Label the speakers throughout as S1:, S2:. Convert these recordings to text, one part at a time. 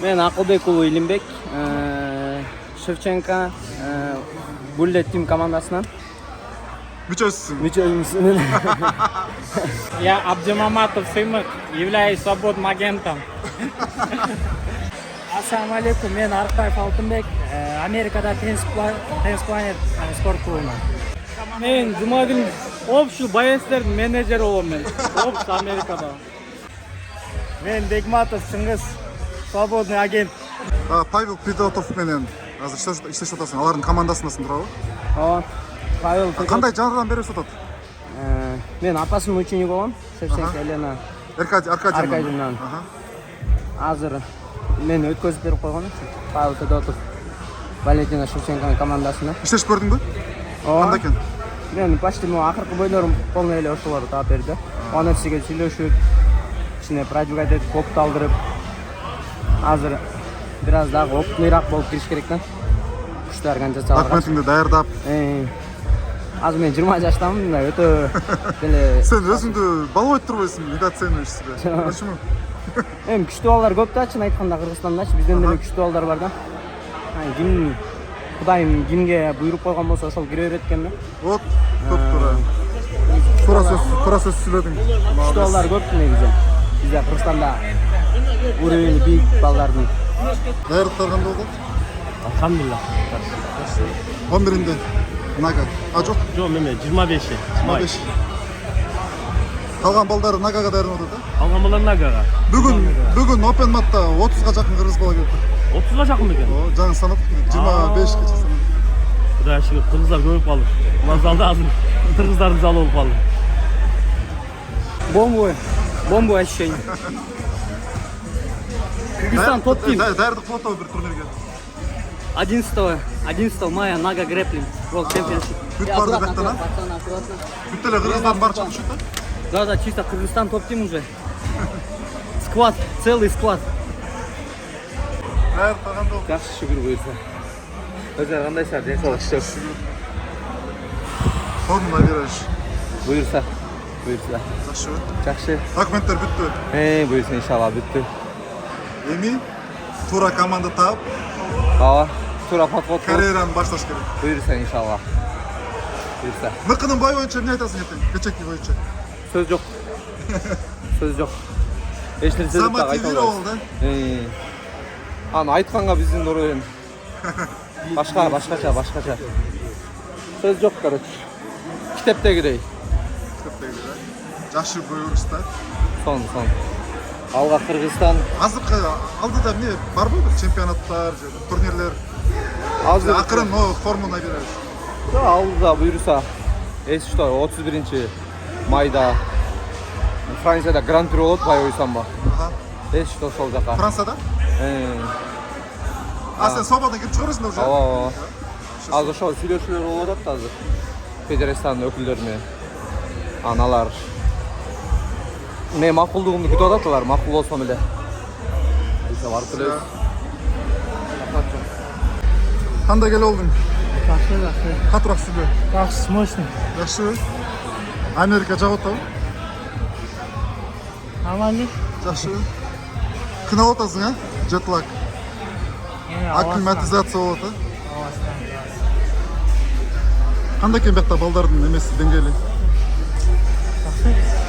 S1: Мен Акылбек уулу Илимбек, Шевченко Bullet Team командасынан. Мүчөсүн.
S2: Я Абдимаматов Сымык, являюсь свободным агентом. Ассаламу алейкум, мен Арықбаев Алтынбек, Америкада Tennis Planet спорт клубынан. Мен Жумагүл общий боецтердин менеджери болом мен. Общий Америкада. Мен Бегматов Чыңгыз, свободный агент.
S3: Павел Пидотов менен азыр иштешип атасың. Алардын командасындасың туурабы?
S1: Ооба. Павел
S3: Кандай жардам берип атат?
S1: Мен апасынын ученик болом, Шевченко Елена Аркадьевнан. Азыр мен өткөзүп берип койгон. Павел Пидотов Валентина Шевченконун командасына.
S3: Иштешип көрдүңбү? Кандай экен?
S1: Мен почти акыркы бойлорум полный эле ошолор таап берди. Анын сиге сүйлөшүп, ичине продвигать этип, опыт алдырып, азыр бир аз дагы опытныйраак болуп кириш керек да. Күчтөр канча чалган.
S3: Документиңди даярдап.
S1: Азыр мен 20 жаштамын, өтө деле.
S3: Сен өзүңдү балбой турбайсыңбы? Недооцениваешь себя? Почему?
S1: Эми күчтүү балдар көп да, чын айтканда Кыргызстандачы бизден деле күчтүү балдар бар да. Ким Кудайым кимге буйруп койгон болсо ошол кире берет экен да.
S3: Вот, топ-туура. Туура сөз сүйлөдүң.
S1: Күчтүү балдар көп негизи. Бизде Кыргызстанда уровени бийик балдардын.
S3: Даярдыктар кандай болду?
S2: Алхамдулилlah.
S3: 11-нде Нага. Жок.
S2: Жок, мен 25.
S3: 25. Калган балдар Нагага даярданып атат да?
S2: Калган балдар Нагага.
S3: Бүгүн Open Mat'та 30га жакын кыргыз бала келди.
S2: 30га жакын бекен?
S3: Ооба, жаңы санадык. 25ке санадык.
S2: Кудай шүгүр, кыргыздар көп калды. Мына залда азыр кыргыздардын залы болуп калды.
S1: Бомба ощущение. Кыргызстан топ-тим.
S3: Даярдык кылып атабы бир турнирге?
S1: 11 мая Нага Грэпплинг World Championship.
S3: Бүт барды бактан, а? Бүт эле кыргыздардын баары чыгышат да?
S1: Да, чисто Кыргызстан топ-тим уже. Сквад, целый сквад.
S3: Даярдык кандай болду?
S1: Жакшы шүгүр буйрса. Өзүңөр кандайсыздар? Ден соолук иштеп.
S3: Формула вираж.
S1: Буйрса.
S3: Жакшыбы?
S1: Жакшы.
S3: Документтер бүттү.
S1: Буйрса иншалла бүттү.
S3: Эми туура команда таап,
S1: Ооба, туура подход.
S3: карьераны башташ керек.
S1: Буйрса иншалла. Буйрса.
S3: Мыкынын бою боюнча эмне айтасың эртең? Кечеки боюнча.
S1: Сөз жок. Эч нерсе деп так айта
S3: Замотивировал
S1: албайм.
S3: да?
S1: Аны айтканга биздин уровень башкача. Сөз жок, короче. Китептегидей.
S3: Жакшы боюңуз да.
S1: Сон. Алга Кыргызстан.
S3: Азыркы алдыда эмне барбы? Чемпионаттар, турнирлер.
S1: Азыр
S3: Акырын формуна вираж.
S1: алдыда буйрса. Что, 31 майда Францияда гран-при болот, бай ойсамба. Что сол жака.
S3: Францияда? Сен собадан кирип чыгарасың да уже?
S1: Ооба. Азыр ошол сүйлөшүүлөр болуп атат азыр. Федерациянын өкүлдөрү менен. Аналар мен макулдугумду күтүп атат алар, макул болсом эле. Биз барып келебиз.
S3: Кандай келе болдуң?
S2: Жакшы.
S3: Катыраак сүйлө.
S2: Жакшы, мощный.
S3: Жакшыбы? Америка жагып атабы?
S2: Нормально.
S3: Жакшыбы? Кыналып атасың, а? Jetlag. Акклиматизация болот, а? Кандай экен бакта балдардын эмеси деңгээли?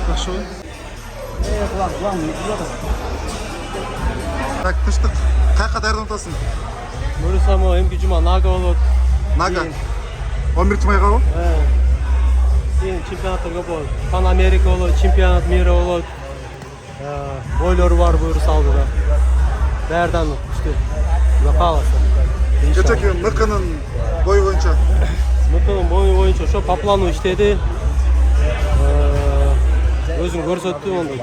S3: Жакшыбы? Так, тыштык. Каяка даярданып атасың?
S2: Буйрсамо эмки жума Нага болот.
S3: Нага. 11 майга?
S2: Кийин чемпионаттар көп болот. Пан Америка болот, чемпионат мира болот. Бойлор бар буйрса алдыда. Даярданып күчтүү. Кудай кааласа.
S3: Кечеки мыкынын бою боюнча.
S2: Мыкынын бою боюнча ошо по плану иштеди. Өзүн көрсөттү онда.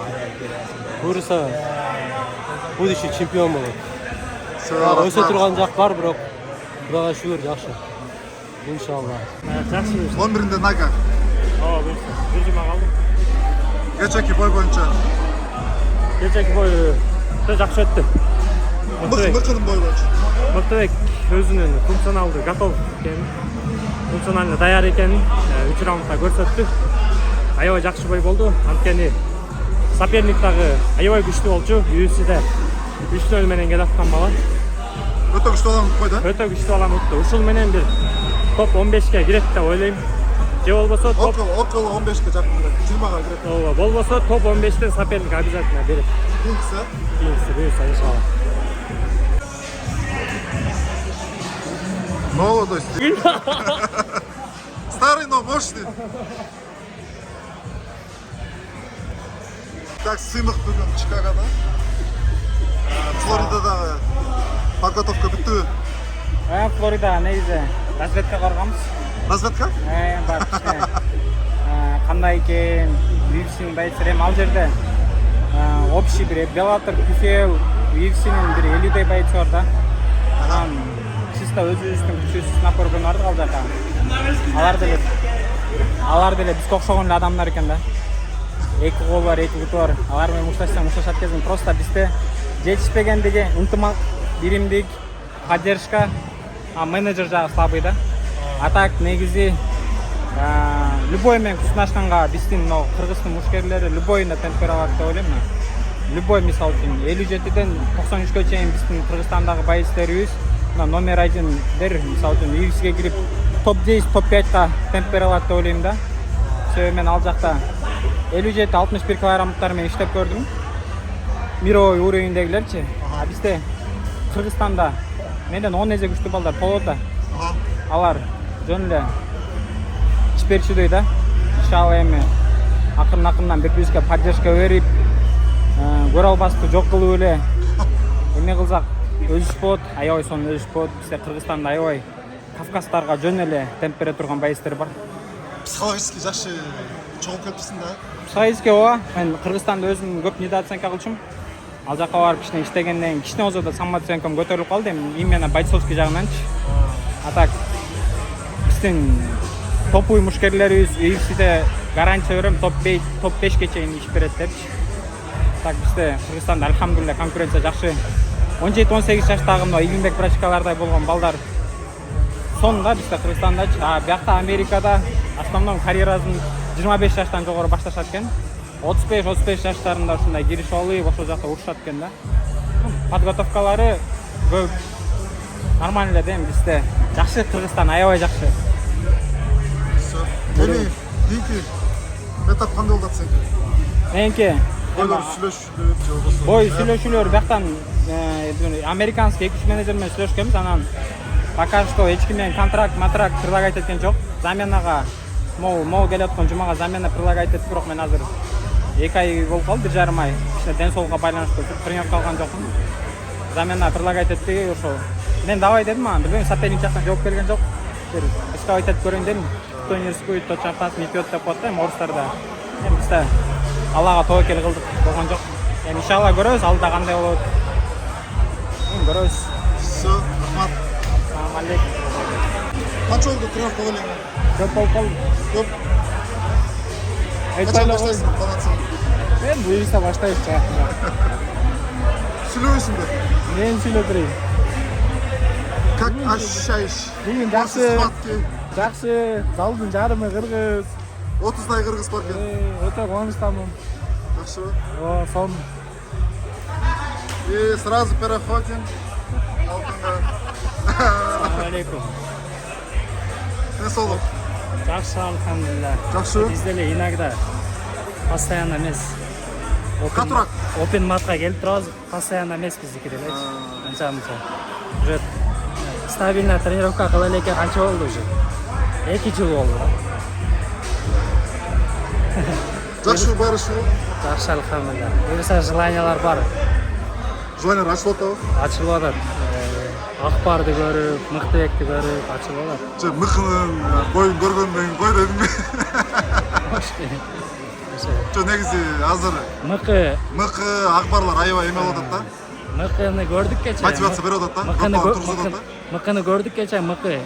S2: Буйрса будущий чемпион болот. Өсө турган жак бар, бирок Кудайга шүгүр жакшы. Иншалла. Жакшы.
S3: 11-нде Нага.
S2: Ооба, буйрса. Бир жума калдым.
S3: Кечеки бой боюнча.
S2: Кечеки бою жакшы өттү.
S3: Мыкынын бою боюнча.
S2: Мыктыбек өзүнүн функционалдуу готов экенин, функционально даяр экенин 3 раундда көрсөттү. Аябай жакшы бой болду. Анткени соперник дагы аябай күчтүү болчу. UFC'де 3-0 менен келаткан бала.
S3: Өтө күчтүү адам койду.
S2: Өтө күчтүү балам утты. Ушул менен бир топ 15ке кирет деп ойлойм. Же болбосо топ
S3: Около 15ке жакында 20га кирет.
S2: ооба, болбосо топ 15тен соперник обязательно берет.
S3: Кийинкиси.
S2: Кийинкиси буюрса иншалла.
S3: Молодость. Старый, но мощный. Так, сыймык бүгүн Чикагода. Флоридадагы подготовка бүттү.
S1: Флорида негизи разведка барганбыз.
S3: Разведка?
S1: Бар кичине. Кандай экен, UFC-nin байчылары эми ал жерде общий бир Bellator, PFL, UFC-nin бир 50 байчы бар да. Чисто өзүбүздүн күчүбүздү сынап көргөн бардык ал жака. Алар деле бизге окшогон эле адамдар экен да. Эки кол бар, эки буту бар. Алар менен мушташат кезин просто бизде жетишпегендиги, ынтымак, биримдик, поддержка, менеджер жагы слабый да. А так негизи любой менен кусунашканга биздин мына кыргыздын мушкерлери любойуна темп бере алат деп ойлойм. Любой мисалы үчүн 57ден 93гө чейин биздин Кыргызстандагы байчыларыбыз номер 1дер мисалы үчүн UFC'ге кирип топ 10, топ 5ка темп бере алат деп ойлойм да. Себеби мен ал жакта 57-61 килограммдары менен иштеп көрдүм. Мировой уровеньдегилерчи. А бизде Кыргызстанда менден 10 эсе күчтүү балдар болот да. Алар жөн эле ишперчүдөй да. Иншалла эми акырын-акырындан бири-бирибизге поддержка берип, көрө албастыкты жок кылып эле эме кылсак өзүш болот, аябай сонун өзүш болот. Бизде Кыргызстанда аябай Кавказдарга жөн эле темп бере турган байчылар бар.
S3: Психологически жакшы чогулуп кетипсиң да.
S1: Психологически ооба. Мен Кыргызстанда өзүм көп недооценка кылчумун. Ал жака барып кичине иштегенден кийин кичине болсо да самооценкам көтөрүлүп калды. Эми именно бойцовский жагынанчы. А так биздин топовый мушкерлерибиз UFC'де гарантия берем, топ 5ке чейин иш берет депчи. Так бизде Кыргызстанда альхамдулилля конкуренция жакшы. 17-18 жаштагы мына Игилбек Брачкалардай болгон балдар сонда бизде Кыргызстандачы. Биякта Америкада основном карьерасын 25 жаштан жогору башташат экен. 35 жаштарында ушундай киришип алып, ошол жакта урушат экен да. Подготовкалары көп нормально эле да, эми бизде жакшы. Кыргызстан аябай жакшы.
S3: Эми кийинки этап кандай болот сеники?
S1: Меники
S3: Бойлор сүйлөшүлөр же болбосо.
S1: бой сүйлөшүүлөр бияктан американский 2-3 менеджер менен сүйлөшкөнбүз. Анан пока что эч ким менен контракт предлагать эткен жок. Заменага могу келип аткан жумага замена предлагать этти, бирок мен азыр 2 ай болуп калды, 1,5 ай. Кичине ден соолукка байланыштуу тренировка алган жокмун. Замена предлагать этти, ошо мен давай дедим, ана билбейм, соперник жактан жооп келген жок. Бир искать этип көрөйүн дедим. Кто не рискует, тот чартасын ипет деп коет да, орустарда. Эми бизде Аллага тобокел кылдык болгон жок. Эми иншалла көрөбүз, алда кандай болот. Көрөбүз.
S3: Всё, рахмат.
S1: Салам алейкум.
S3: Канча болду тренировка элең?
S1: Көп болуп калды.
S3: Көп.
S1: Айтпай
S3: Качан
S1: эле
S3: баштайсың танацияны?
S1: мен буюрса баштайбыз жакында.
S3: Сүйлөбөйсүңбү?
S1: Мен сүйлөп берейин.
S3: Как ощущаешь?
S1: Бүгүн
S3: После
S1: жакшы.
S3: схватки
S1: Жакшы. Залдын жарымы кыргыз.
S3: 30дай кыргыз бар экен.
S1: Өтө кубанычтамын.
S3: Жакшыбы?
S1: Ооба, сон.
S3: И сразу переходим.
S1: Салам алейкум.
S3: Не солуп?
S2: Жакшы, алхамдулилля.
S3: Жакшыбы?
S2: Биз деле иногда постоянно эмес.
S3: Катурак?
S2: Open матка келип турабыз, постоянно эмес биздики делечи. Анча-мынча. Уже стабильно тренировка кыла элекке канча болду уже? 2 жыл болду.
S3: Жакшы барышыбы?
S2: Жакшы, алхамдулилля. Буюрса желаниялар бар.
S3: Желание ачылып атабы?
S2: Ачылып атат. Акбарды көрүп, Мыктыбекти көрүп ачылып атат.
S3: Же мыкынын боюн көргөндөн кой дедим. Жо негизи азыр мыкы акбарлар аябай эме болуп атат да.
S2: Мыкыны көрдүк кече.
S3: Мотивация берип атат да. Тургузуп атат да.
S2: Мыкыны көрдүк кече, мыкы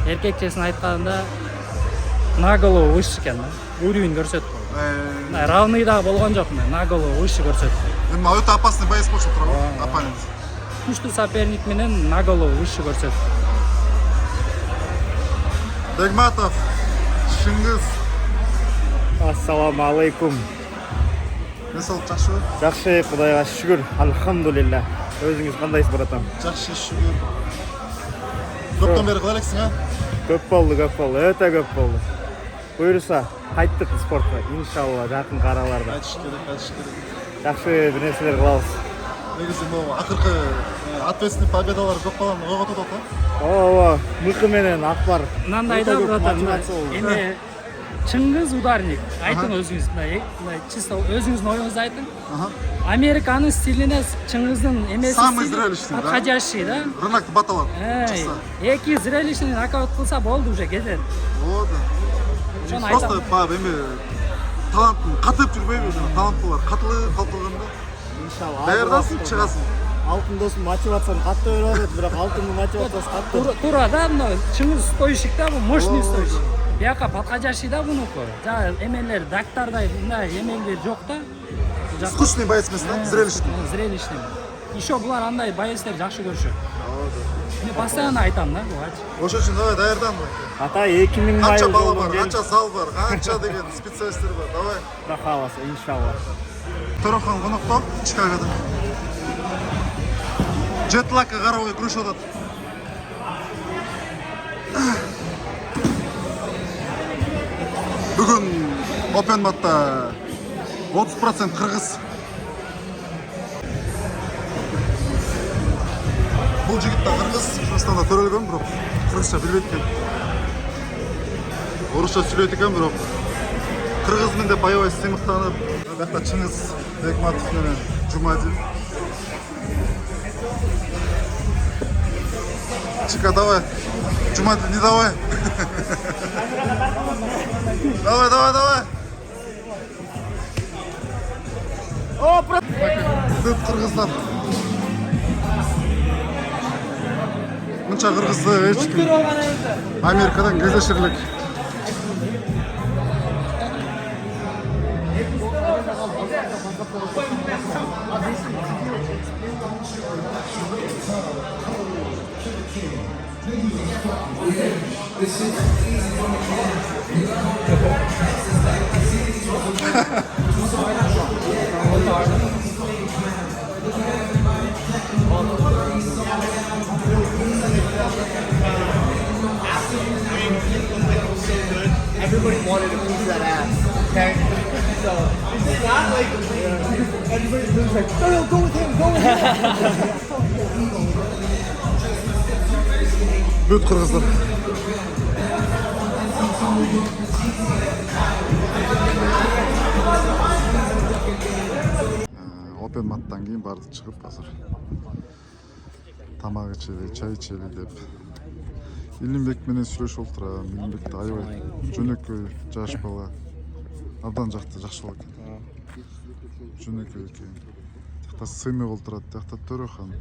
S2: эркекчесин айтканда на голову выше экен да. Уровень көрсөттү. Равный да болгон жок, на голову выше көрсөттү.
S3: Эми өтө опасный боец болчу турабы? Оппонент.
S2: Күчтүү соперник менен на голову выше көрсөттү.
S3: Бегматов, Шыңгыз.
S1: Ассаламу алейкум.
S3: Не солуп жакшыбы?
S1: Жакшы, Кудайга шүгүр. Алхамдулилля. Өзүңүз кандайсыз, братан?
S3: Жакшы, шүгүр. Көптөн бери кыла элексиң, а?
S1: Көп болду, өтө көп болду. Буюрса, кайттык спортко, иншалла, жакын араларда.
S3: Айтыш керек.
S1: Жакшы бир нерселер кылабыз.
S3: Негизи могу акыркы ответственный победалар көп баланы ойготот атат.
S1: Ооба, мыкы менен Акбар.
S2: Мынандай да, братан, эми Чыңгыз ударник. Айтың өзүңүз, мындай чисто өзүңүздүн оюңузду айтың. Американын стилине Чыңгыздын эмеси.
S3: Самый зрелищный, да?
S2: Подходящий, да?
S3: Рынок баталар.
S2: Эки зрелищный нокаут кылса болду уже кетет.
S3: Ооба.
S2: Ошону
S3: Просто
S2: айтам.
S3: баягы эми таланттын катып жүрбөйбү, жана таланттуулар катылып калдырганда.
S1: Иншалла.
S3: Даярдасың, чыгасың.
S1: Алтын досун мотивацияны катты берип атат, бирок алтындын мотивациясы катты.
S2: Туура да, мына Чыңгыз стойщик да, бул мощный стойщик. Бияка подходящий да бунуку. Жана эмелер дактардай мындай эмелер жок да.
S3: Скучный боец эмес да, зрелищный.
S2: Зрелищный. Еще булар андай боецтер жакшы көрүшөт. Мен постоянно айтам да, буга.
S3: Ошон үчүн давай даярдан.
S1: Ата 2000
S3: Канча
S1: майыл
S3: бала бар, канча зал бар, канча деген специалисттер бар. Давай.
S1: Кудай кааласа, иншалла.
S3: Торохан конокто Чикагода. Жетлакка карабай күрөшүп атат. Бүгүн Open матта 30% кыргыз. Бул жигит да кыргыз, Кыргызстанда төрөлгөн, бирок кыргызча билбейт экен. Орусча сүйлөйт экен, бирок кыргызмын деп аябай сыймыктанып, бакта Чыңгыз Бекматов менен Жумадин. Чика, давай. Жумадин, не давай. Давай. Көп кыргыздар. Мынча кыргызды эч ким Америкадан кездеширлик.
S1: Everybody wanted to lose that ass, okay? So it's not like everybody's like, no, go with him.
S3: Бүт кыргыздар. Open маттан кийин барды чыгып азыр тамак ичели, чай ичели деп Илимбек менен сүйлөшүп отурам. Илимбек да аябай жөнөкөй жаш бала. Абдан жакшы бала экен. Жөнөкөй экен. Тиякта сыймай отурат, тиякта Төрехан.